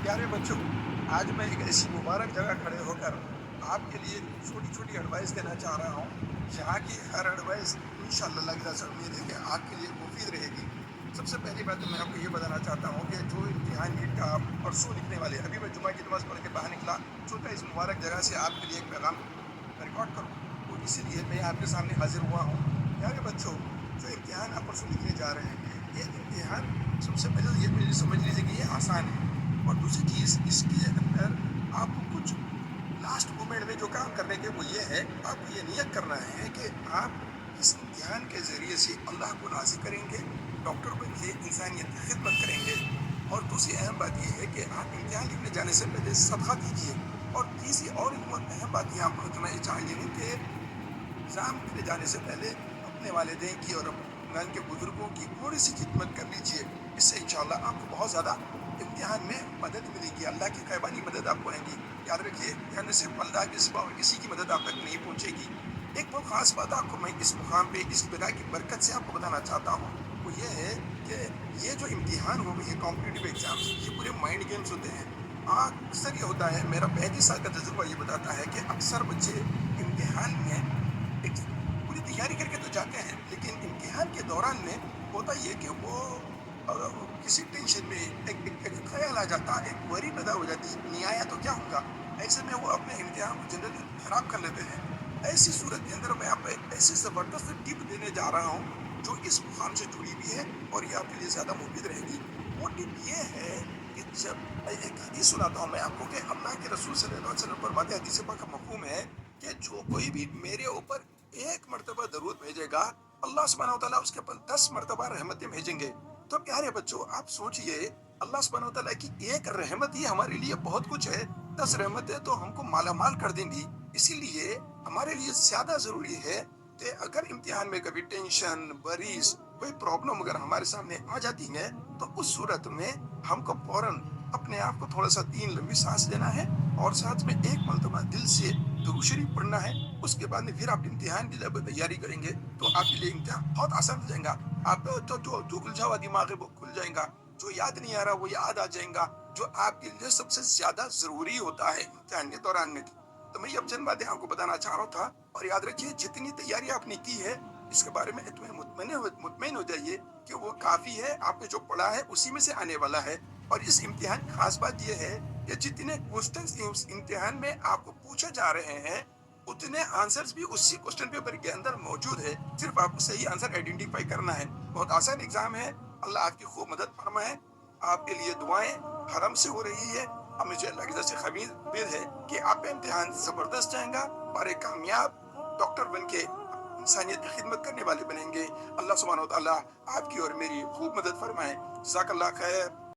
پیارے بچوں، آج میں ایک ایسی مبارک جگہ کھڑے ہو کر آپ کے لیے چھوٹی چھوٹی ایڈوائس دینا چاہ رہا ہوں، جہاں کی ہر ایڈوائس انشاءاللہ اللہ کی طرف سے امید ہے کہ آپ کے لیے مفید رہے گی۔ سب سے پہلی بات تو میں آپ کو یہ بتانا چاہتا ہوں کہ جو امتحان نیٹ کا آپ پرسوں لکھنے والے ہیں، ابھی میں جمعہ کی نماز پڑھ کے باہر نکلا، سوچا اس مبارک جگہ سے آپ کے لیے ایک پیغام ریکارڈ کروں، تو اسی لیے میں آپ کے سامنے حاضر ہوا ہوں۔ پیارے بچوں، جو امتحان آپ پرسوں لکھنے جا رہے ہیں، یہ امتحان سب سے پہلے یہ مجھے سمجھ لیجیے کہ یہ آسان ہے، اور دوسری چیز اس کے اندر آپ کو کچھ لاسٹ مومنٹ میں جو کام کرنے کے وہ یہ ہے، آپ کو یہ نیت کرنا ہے کہ آپ اس امتحان کے ذریعے سے اللہ کو راضی کریں گے، ڈاکٹر بن کے انسانیت کی خدمت کریں گے، اور دوسری اہم بات یہ ہے کہ آپ امتحان لکھنے جانے سے پہلے صدقہ دیجیے، اور تیسری اور اہم بات یہ آپ کو بتانا چاہیے کہ ایگزام دینے جانے سے پہلے اپنے والدین کی اور گھر کے بزرگوں کی تھوڑی سی خدمت کر لیجئے، اس سے انشاءاللہ آپ کو بہت زیادہ امتحان میں مدد ملے گی، اللہ کی غیبانی مدد آپ کو آئے گی۔ یاد رکھیے، امتحان میں صرف اللہ کے سوا اور کسی کی مدد آپ تک نہیں پہنچے گی۔ ایک بہت خاص بات آپ کو میں اس مقام پہ اس خدا کی برکت سے آپ کو بتانا چاہتا ہوں، وہ یہ ہے کہ یہ جو امتحان ہو گئی ہے کمپٹیٹیو ایگزامس، یہ پورے مائنڈ گیمز ہوتے ہیں۔ اکثر یہ ہوتا ہے، میرا 35 سال کا تجربہ یہ بتاتا ہے کہ اکثر بچے امتحان میں ایک پوری تیاری کر کے تو جاتے ہیں، لیکن امتحان کے دوران میں ہوتا یہ کہ وہ کسی ٹینشن میں ایک خیال آ جاتا، ایک وری پیدا ہو جاتی، نہیں آیا تو کیا ہوگا؟ ایسے میں وہ اپنے امتحان کو جنرلی خراب کر لیتے ہیں۔ ایسی صورت کے اندر میں آپ کو ایک ایسی زبردست ٹپ دینے جا رہا ہوں جو اس مقام سے جڑی ہوئی ہے اور یہ آپ کے لیے زیادہ مفید رہے گی۔ وہ ٹپ یہ ہے کہ جب ایک حدیث سناتا ہوں میں آپ کو کہ اللہ کے رسول صلی اللہ علیہ وسلم فرماتے ہیں، حدیث پاک کا مفہوم ہے کہ جو کوئی بھی میرے اوپر ایک مرتبہ درود بھیجے گا، اللہ سبحانہ وتعالیٰ اس کے اوپر 10 مرتبہ رحمتیں بھیجیں گے۔ تو پیارے بچوں، آپ سوچئے، اللہ سبحانہ وتعالیٰ کی ایک رحمت ہی ہمارے لیے بہت کچھ ہے، 10 رحمتیں تو ہم کو مالا مال کر دیں گی۔ اسی لیے ہمارے لیے زیادہ ضروری ہے کہ اگر امتحان میں کبھی ٹینشن، بریز، کوئی پرابلم اگر ہمارے سامنے آ جاتی ہے، تو اس صورت میں ہم کو فوراً اپنے آپ کو تھوڑا سا 3 لمبی سانس لینا ہے، اور ساتھ میں ایک مرتبہ دل سے درود شریف پڑھنا ہے۔ اس کے بعد میں پھر آپ امتحان کی جب تیاری کریں گے تو آپ کے لیے امتحان بہت آسان ہو جائے گا۔ آپ جو الجھا ہوا دماغ ہے وہ کھل جائے گا، جو یاد نہیں آ رہا وہ یاد آ جائے گا، جو آپ کے لیے سب سے زیادہ ضروری ہوتا ہے امتحان کے دوران میں۔ تو میں یہ اب چند باتیں آپ کو بتانا چاہ رہا تھا، اور یاد رکھیے جتنی تیاری آپ نے کی ہے اس کے بارے میں مطمئن ہو جائیے کہ وہ کافی ہے، آپ نے جو پڑھا ہے اسی میں سے آنے والا ہے۔ اور اس امتحان کی خاص بات یہ ہے کہ جتنے کوسچنز اس امتحان میں آپ کو پوچھے جا رہے ہیں، اتنے آنسرز بھی اسی کوسچن پیپر کے اندر موجود ہے، صرف آپ کو صحیح آنسر آئیڈینٹیفائی کرنا ہے۔ بہت آسان ایگزام ہے، اللہ آپ کی خوب مدد فرمائے۔ آپ کے لیے دعائیں حرم سے ہو رہی ہے، اب مجھے اللہ کی طرف سے امید ہے کہ آپ کا امتحان زبردست جائے گا اور ایک کامیاب ڈاکٹر بن کے انسانیت کی خدمت کرنے والے بنیں گے۔ اللہ سبحانہ و تعالیٰ آپ کی اور میری خوب مدد فرمائے۔ جزاک اللہ خیر۔